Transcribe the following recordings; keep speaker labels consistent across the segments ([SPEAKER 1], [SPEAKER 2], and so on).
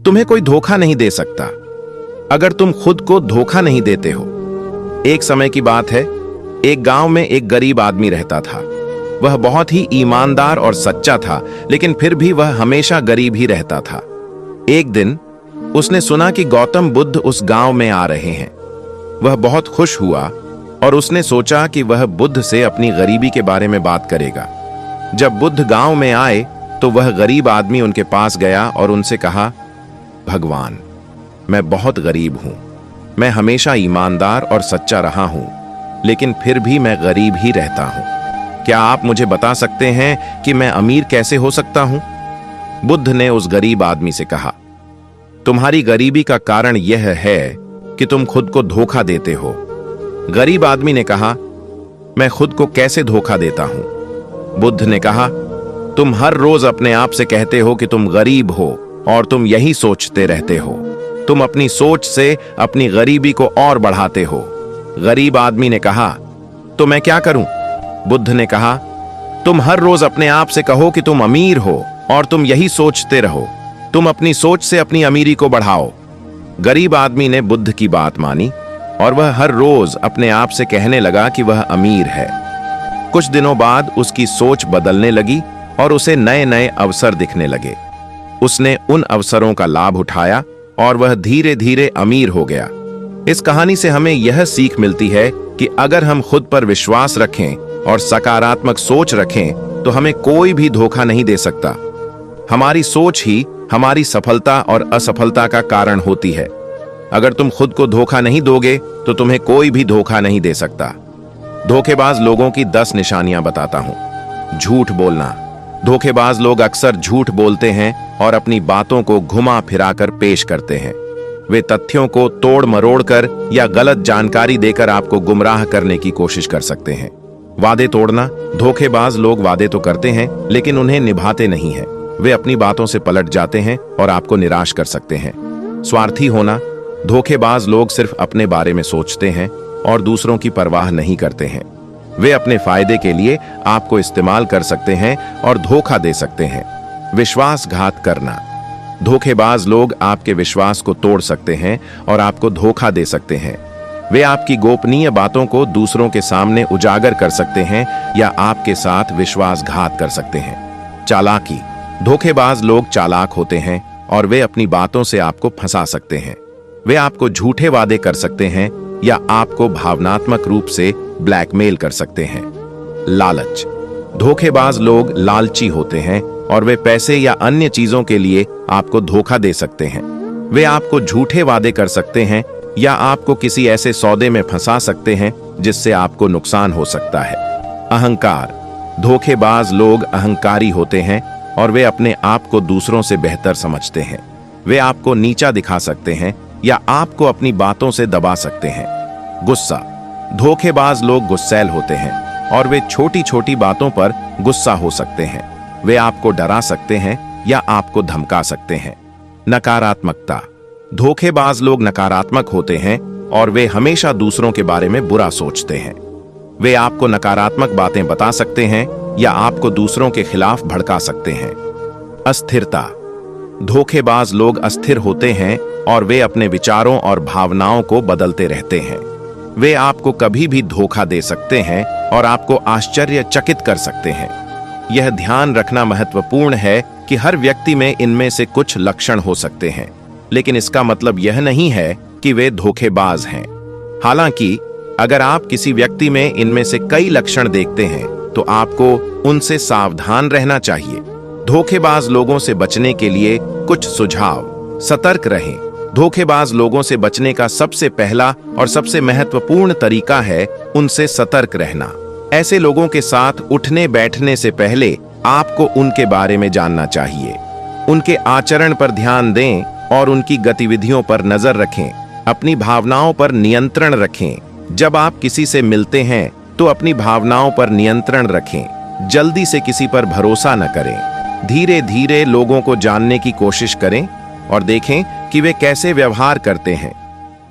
[SPEAKER 1] तुम्हें कोई धोखा नहीं दे सकता अगर तुम खुद को धोखा नहीं देते हो। एक समय की बात है, एक गांव में एक गरीब आदमी रहता था। वह बहुत ही ईमानदार और सच्चा था, लेकिन फिर भी वह हमेशा गरीब ही रहता था। एक दिन उसने सुना कि गौतम बुद्ध उस गांव में आ रहे हैं। वह बहुत खुश हुआ और उसने सोचा कि वह बुद्ध से अपनी गरीबी के बारे में बात करेगा। जब बुद्ध गांव में आए तो वह गरीब आदमी उनके पास गया और उनसे कहा, भगवान, मैं बहुत गरीब हूं। मैं हमेशा ईमानदार और सच्चा रहा हूं, लेकिन फिर भी मैं गरीब ही रहता हूं। क्या आप मुझे बता सकते हैं कि मैं अमीर कैसे हो सकता हूं? बुद्ध ने उस गरीब आदमी से कहा, तुम्हारी गरीबी का कारण यह है कि तुम खुद को धोखा देते हो। गरीब आदमी ने कहा, मैं खुद को कैसे धोखा देता हूं? बुद्ध ने कहा, तुम हर रोज अपने आप से कहते हो कि तुम गरीब हो और तुम यही सोचते रहते हो। तुम अपनी सोच से अपनी गरीबी को और बढ़ाते हो। गरीब आदमी ने कहा, तो मैं क्या करूं? बुद्ध ने कहा, तुम हर रोज अपने आप से कहो कि तुम अमीर हो और तुम यही सोचते रहो। तुम अपनी सोच से अपनी अमीरी को बढ़ाओ। गरीब आदमी ने बुद्ध की बात मानी और वह हर रोज अपने आप से कहने लगा कि वह अमीर है। कुछ दिनों बाद उसकी सोच बदलने लगी और उसे नए नए अवसर दिखने लगे। उसने उन अवसरों का लाभ उठाया और वह धीरे धीरे अमीर हो गया। इस कहानी से हमें यह सीख मिलती है कि अगर हम खुद पर विश्वास रखें और सकारात्मक सोच रखें तो हमें कोई भी धोखा नहीं दे सकता। हमारी सोच ही हमारी सफलता और असफलता का कारण होती है। अगर तुम खुद को धोखा नहीं दोगे तो तुम्हें कोई भी धोखा नहीं दे सकता। धोखेबाज लोगों की 10 निशानियां बताता हूं। झूठ बोलना। धोखेबाज लोग अक्सर झूठ बोलते हैं और अपनी बातों को घुमा फिराकर पेश करते हैं। वे तथ्यों को तोड़ मरोड़ कर या गलत जानकारी देकर आपको गुमराह करने की कोशिश कर सकते हैं। वादे तोड़ना। धोखेबाज लोग वादे तो करते हैं लेकिन उन्हें निभाते नहीं हैं। वे अपनी बातों से पलट जाते हैं और आपको निराश कर सकते हैं। स्वार्थी होना। धोखेबाज लोग सिर्फ अपने बारे में सोचते हैं और दूसरों की परवाह नहीं करते हैं। वे अपने फायदे के लिए आपको इस्तेमाल कर सकते हैं और धोखा दे सकते हैं। विश्वासघात करना। धोखेबाज लोग आपके विश्वास को तोड़ सकते हैं और आपको धोखा दे सकते हैं। वे आपकी गोपनीय बातों को दूसरों के सामने उजागर कर सकते हैं या आपके साथ विश्वासघात कर सकते हैं। चालाकी। धोखेबाज लोग चालाक होते हैं और वे अपनी बातों से आपको फंसा सकते हैं। वे आपको झूठे वादे कर सकते हैं या आपको भावनात्मक रूप से ब्लैकमेल कर सकते हैं। लालच। धोखेबाज लोग लालची होते हैं और वे पैसे या अन्य चीजों के लिए आपको धोखा दे सकते हैं। वे आपको झूठे वादे कर सकते हैं या आपको किसी ऐसे सौदे में फंसा सकते हैं जिससे आपको नुकसान हो सकता है। अहंकार। धोखेबाज लोग अहंकारी होते हैं और वे अपने आप को दूसरों से बेहतर समझते हैं। वे आपको नीचा दिखा सकते हैं या आपको अपनी बातों से दबा सकते हैं। गुस्सा। धोखेबाज लोग गुस्सैल होते हैं और वे छोटी छोटी बातों पर गुस्सा हो सकते हैं। वे आपको डरा सकते हैं या आपको धमका सकते हैं। नकारात्मकता। धोखेबाज लोग नकारात्मक होते हैं और वे हमेशा दूसरों के बारे में बुरा सोचते हैं। वे आपको नकारात्मक बातें बता सकते हैं या आपको दूसरों के खिलाफ भड़का सकते हैं। अस्थिरता। धोखेबाज लोग अस्थिर होते हैं और वे अपने विचारों और भावनाओं को बदलते रहते हैं। वे आपको कभी भी धोखा दे सकते हैं और आपको आश्चर्यचकित कर सकते हैं। यह ध्यान रखना महत्वपूर्ण है कि हर व्यक्ति में इनमें से कुछ लक्षण हो सकते हैं, लेकिन इसका मतलब यह नहीं है कि वे धोखेबाज हैं। हालांकि अगर आप किसी व्यक्ति में इनमें से कई लक्षण देखते हैं तो आपको उनसे सावधान रहना चाहिए। धोखेबाज लोगों से बचने के लिए कुछ सुझाव। सतर्क रहें। धोखेबाज लोगों से बचने का सबसे पहला और सबसे महत्वपूर्ण तरीका है उनसे सतर्क रहना। ऐसे लोगों के साथ उठने बैठने से पहले आपको उनके बारे में जानना चाहिए। उनके आचरण पर ध्यान दें और उनकी गतिविधियों पर नजर रखें। अपनी भावनाओं पर नियंत्रण रखें। जब आप किसी से मिलते हैं तो अपनी भावनाओं पर नियंत्रण रखें। जल्दी से किसी पर भरोसा न करें। धीरे धीरे लोगों को जानने की कोशिश करें और देखें कि वे कैसे व्यवहार करते हैं।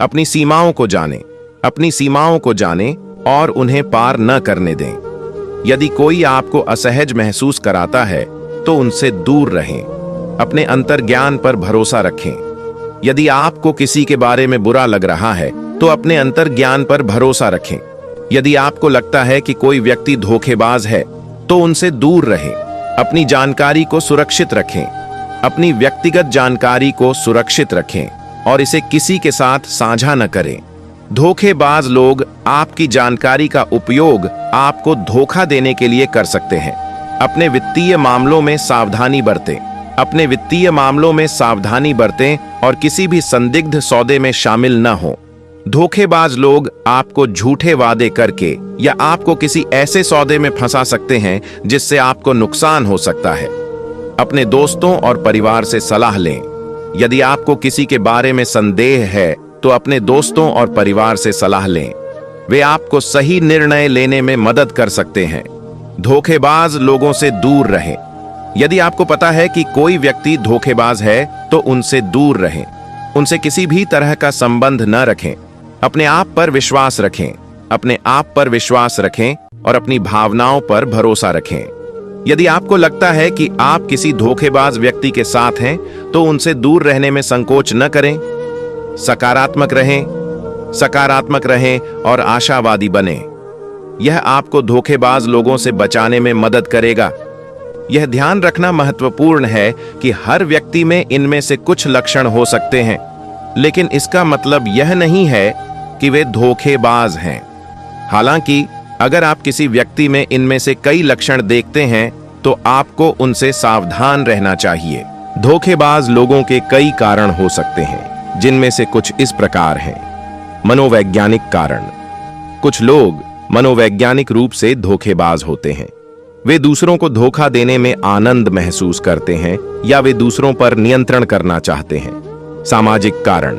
[SPEAKER 1] अपनी सीमाओं को जानें। अपनी सीमाओं को जानें और उन्हें पार न करने दें। यदि कोई आपको असहज महसूस कराता है तो उनसे दूर रहें। अपने अंतर्ज्ञान पर भरोसा रखें। यदि आपको किसी के बारे में बुरा लग रहा है तो अपने अंतर्ज्ञान पर भरोसा रखें। यदि आपको लगता है कि कोई व्यक्ति धोखेबाज है तो उनसे दूर रहें। अपनी जानकारी को सुरक्षित रखें। अपनी व्यक्तिगत जानकारी को सुरक्षित रखें और इसे किसी के साथ साझा न करें। धोखेबाज लोग आपकी जानकारी का उपयोग आपको धोखा देने के लिए कर सकते हैं। अपने वित्तीय मामलों में सावधानी बरतें। अपने वित्तीय मामलों में सावधानी बरतें और किसी भी संदिग्ध सौदे में शामिल न हों। धोखेबाज लोग आपको झूठे वादे करके या आपको किसी ऐसे सौदे में फंसा सकते हैं जिससे आपको नुकसान हो सकता है। अपने दोस्तों और परिवार से सलाह लें। यदि आपको किसी के बारे में संदेह है तो अपने दोस्तों और परिवार से सलाह लें। वे आपको सही निर्णय लेने में मदद कर सकते हैं। धोखेबाज लोगों से दूर रहें। यदि आपको पता है कि कोई व्यक्ति धोखेबाज है तो उनसे दूर रहें। उनसे किसी भी तरह का संबंध न रखें। अपने आप पर विश्वास रखें। अपने आप पर विश्वास रखें और अपनी भावनाओं पर भरोसा रखें। यदि आपको लगता है कि आप किसी धोखेबाज व्यक्ति के साथ हैं तो उनसे दूर रहने में संकोच न करें। सकारात्मक रहें और आशावादी बनें। यह आपको धोखेबाज लोगों से बचाने में मदद करेगा। यह ध्यान रखना महत्वपूर्ण है कि हर व्यक्ति में इनमें से कुछ लक्षण हो सकते हैं, लेकिन इसका मतलब यह नहीं है कि वे धोखेबाज हैं। हालांकि अगर आप किसी व्यक्ति में इनमें से कई लक्षण देखते हैं तो आपको उनसे सावधान रहना चाहिए। धोखेबाज लोगों के कई कारण हो सकते हैं, जिनमें से कुछ इस प्रकार हैं। मनोवैज्ञानिक कारण। कुछ लोग मनोवैज्ञानिक रूप से धोखेबाज होते हैं। वे दूसरों को धोखा देने में आनंद महसूस करते हैं या वे दूसरों पर नियंत्रण करना चाहते हैं। सामाजिक कारण।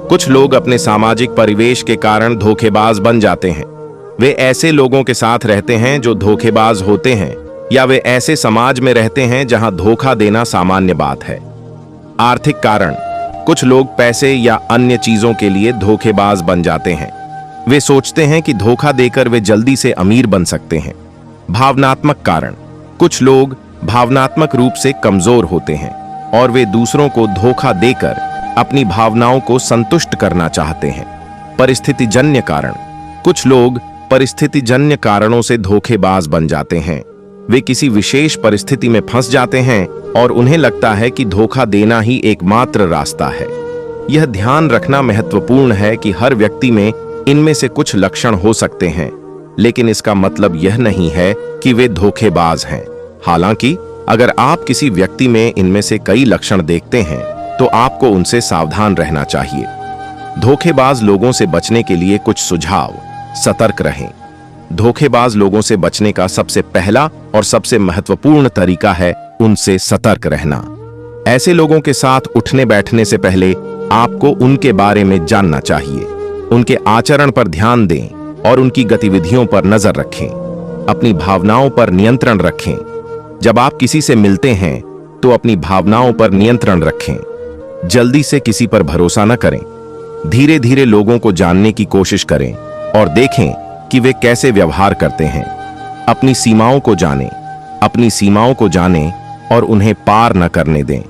[SPEAKER 1] कुछ लोग अपने सामाजिक परिवेश के कारण धोखेबाज बन जाते हैं। वे ऐसे लोगों के साथ रहते हैं जो धोखेबाज होते हैं या वे ऐसे समाज में रहते हैं जहां धोखा देना सामान्य बात है। आर्थिक कारण। कुछ लोग पैसे या अन्य चीजों के लिए धोखेबाज बन जाते हैं। वे सोचते हैं कि धोखा देकर वे जल्दी से अमीर बन सकते हैं। भावनात्मक कारण। कुछ लोग भावनात्मक रूप से कमजोर होते हैं और वे दूसरों को धोखा देकर अपनी भावनाओं को संतुष्ट करना चाहते हैं। परिस्थितिजन्य कारण। कुछ लोग परिस्थितिजन्य कारणों से धोखेबाज बन जाते हैं। वे किसी विशेष परिस्थिति में फंस जाते हैं और उन्हें लगता है कि धोखा देना ही एकमात्र रास्ता है। यह ध्यान रखना महत्वपूर्ण है कि हर व्यक्ति में इनमें से कुछ लक्षण हो सकते हैं, लेकिन इसका मतलब यह नहीं है कि वे धोखेबाज हैं। हालांकि अगर आप किसी व्यक्ति में इनमें से कई लक्षण देखते हैं तो आपको उनसे सावधान रहना चाहिए। धोखेबाज लोगों से बचने के लिए कुछ सुझाव। सतर्क रहें। धोखेबाज लोगों से बचने का सबसे पहला और सबसे महत्वपूर्ण तरीका है उनसे सतर्क रहना। ऐसे लोगों के साथ उठने बैठने से पहले आपको उनके बारे में जानना चाहिए। उनके आचरण पर ध्यान दें और उनकी गतिविधियों पर नजर रखें। अपनी भावनाओं पर नियंत्रण रखें। जब आप किसी से मिलते हैं तो अपनी भावनाओं पर नियंत्रण रखें। जल्दी से किसी पर भरोसा न करें। धीरे धीरे लोगों को जानने की कोशिश करें और देखें कि वे कैसे व्यवहार करते हैं। अपनी सीमाओं को जानें। अपनी सीमाओं को जानें और उन्हें पार न करने दें।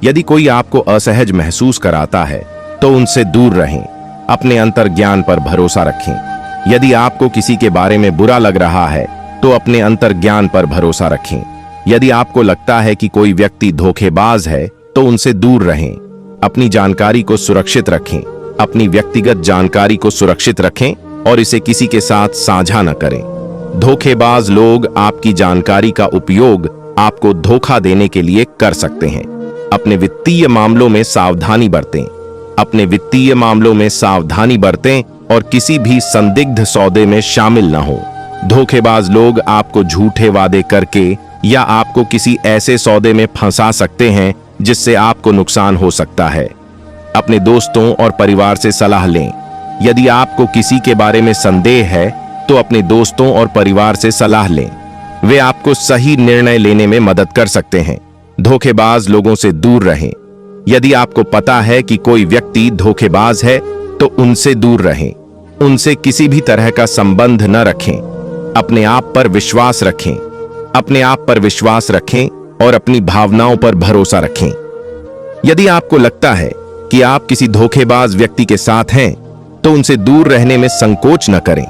[SPEAKER 1] यदि कोई आपको असहज महसूस कराता है तो उनसे दूर रहें। अपने अंतर्ज्ञान पर भरोसा रखें। यदि आपको किसी के बारे में बुरा लग रहा है तो अपने अंतर्ज्ञान पर भरोसा रखें। यदि आपको लगता है कि कोई व्यक्ति धोखेबाज है तो उनसे दूर रहें। अपनी जानकारी को सुरक्षित रखें। अपनी व्यक्तिगत जानकारी को सुरक्षित रखें और इसे किसी के साथ साझा न करें। धोखेबाज लोग आपकी जानकारी का उपयोग आपको धोखा देने के लिए कर सकते हैं। अपने वित्तीय मामलों में सावधानी बरतें। अपने वित्तीय मामलों में सावधानी बरतें और किसी भी संदिग्ध सौदे में शामिल न हो। धोखेबाज लोग आपको झूठे वादे करके या आपको किसी ऐसे सौदे में फंसा सकते हैं जिससे आपको नुकसान हो सकता है। अपने दोस्तों और परिवार से सलाह लें। यदि आपको किसी के बारे में संदेह है तो अपने दोस्तों और परिवार से सलाह लें। वे आपको सही निर्णय लेने में मदद कर सकते हैं। धोखेबाज लोगों से दूर रहें। यदि आपको पता है कि कोई व्यक्ति धोखेबाज है तो उनसे दूर रहें। उनसे किसी भी तरह का संबंध न रखें। अपने आप पर विश्वास रखें। अपने आप पर विश्वास रखें और अपनी भावनाओं पर भरोसा रखें। यदि आपको लगता है कि आप किसी धोखेबाज व्यक्ति के साथ हैं, तो उनसे दूर रहने में संकोच न करें।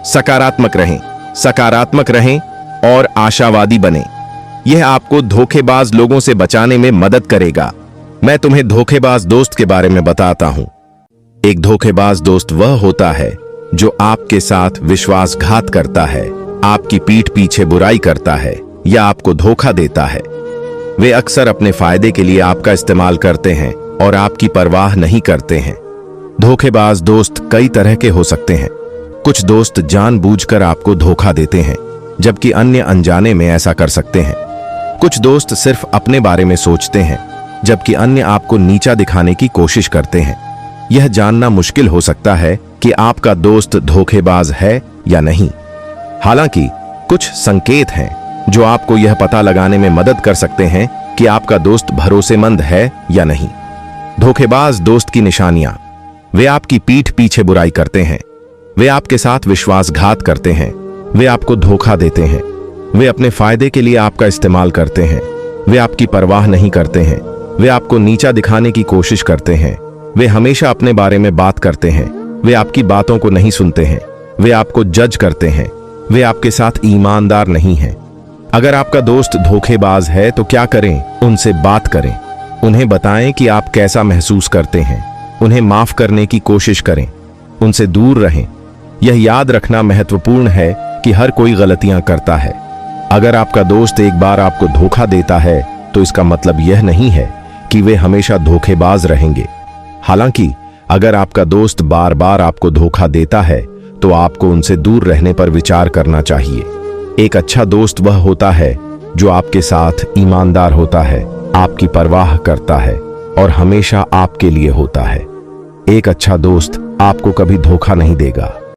[SPEAKER 1] सकारात्मक रहें और आशावादी बनें। यह आपको धोखेबाज लोगों से बचाने में मदद करेगा। मैं तुम्हें धोखेबाज दोस्त के बारे में बताता हूं। एक धोखेबाज दोस्त वह होता है जो आपके साथ विश्वासघात करता है, आपकी पीठ पीछे बुराई करता है या आपको धोखा देता है। वे अक्सर अपने फायदे के लिए आपका इस्तेमाल करते हैं और आपकी परवाह नहीं करते हैं। धोखेबाज दोस्त कई तरह के हो सकते हैं। कुछ दोस्त जानबूझकर आपको धोखा देते हैं, जबकि अन्य अनजाने में ऐसा कर सकते हैं। कुछ दोस्त सिर्फ अपने बारे में सोचते हैं, जबकि अन्य आपको नीचा दिखाने की कोशिश करते हैं। यह जानना मुश्किल हो सकता है कि आपका दोस्त धोखेबाज है या नहीं। हालांकि कुछ संकेत हैं जो आपको यह पता लगाने में मदद कर सकते हैं कि आपका दोस्त भरोसेमंद है या नहीं। धोखेबाज दोस्त की निशानियां: वे आपकी पीठ पीछे बुराई करते हैं, वे आपके साथ विश्वासघात करते हैं, वे आपको धोखा देते हैं, वे अपने फायदे के लिए आपका इस्तेमाल करते हैं, वे आपकी परवाह नहीं करते हैं, वे आपको नीचा दिखाने की कोशिश करते हैं, वे हमेशा अपने बारे में बात करते हैं, वे आपकी बातों को नहीं सुनते हैं, वे आपको जज करते हैं, वे आपके साथ ईमानदार नहीं हैं। अगर आपका दोस्त धोखेबाज है तो क्या करें? उनसे बात करें। उन्हें बताएं कि आप कैसा महसूस करते हैं। उन्हें माफ करने की कोशिश करें। उनसे दूर रहें। यह याद रखना महत्वपूर्ण है कि हर कोई गलतियां करता है। अगर आपका दोस्त एक बार आपको धोखा देता है तो इसका मतलब यह नहीं है कि वे हमेशा धोखेबाज रहेंगे। हालांकि अगर आपका दोस्त बार बार आपको धोखा देता है तो आपको उनसे दूर रहने पर विचार करना चाहिए। एक अच्छा दोस्त वह होता है जो आपके साथ ईमानदार होता है, आपकी परवाह करता है और हमेशा आपके लिए होता है। एक अच्छा दोस्त आपको कभी धोखा नहीं देगा।